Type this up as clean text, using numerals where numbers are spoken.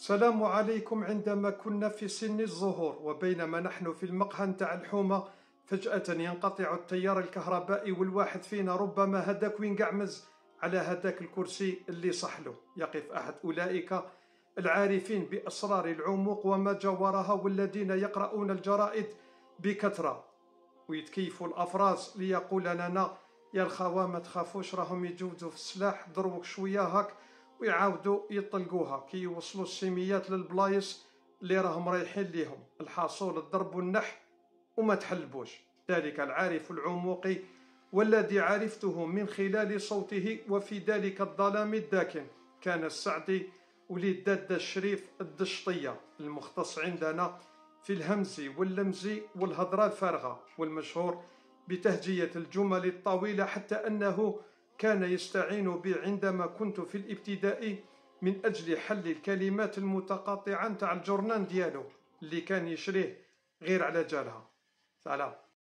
السلام عليكم. عندما كنا في سن الزهور وبينما نحن في المقهى نتاع الحومة فجأة ينقطع التيار الكهربائي والواحد فينا ربما هداك وين قعمز على هداك الكرسي اللي صحله. يقف أحد أولئك العارفين بأسرار العمق وما جاورها والذين يقرؤون الجرائد بكثرة ويتكيفوا الأفراس ليقول لنا يا الخوة ما تخافوش راهم يجوزوا في السلاح، ضربوك شوية هاك ويعاودوا يطلقوها كي يوصلوا السيميات للبلايص اللي راهم رايحين ليهم. الحاصول الضرب والنح وما تحلبوش. ذلك العارف العموقي والذي عرفته من خلال صوته وفي ذلك الظلام الداكن كان السعدي وليد داد الشريف الدشطية، المختص عندنا في الهمز واللمز والهضرة الفارغة، والمشهور بتهجية الجمل الطويلة، حتى أنه كان يستعين بي عندما كنت في الابتدائي من أجل حل الكلمات المتقاطعة نتاع الجورنان ديالو اللي كان يشريه غير على جالها. سلام.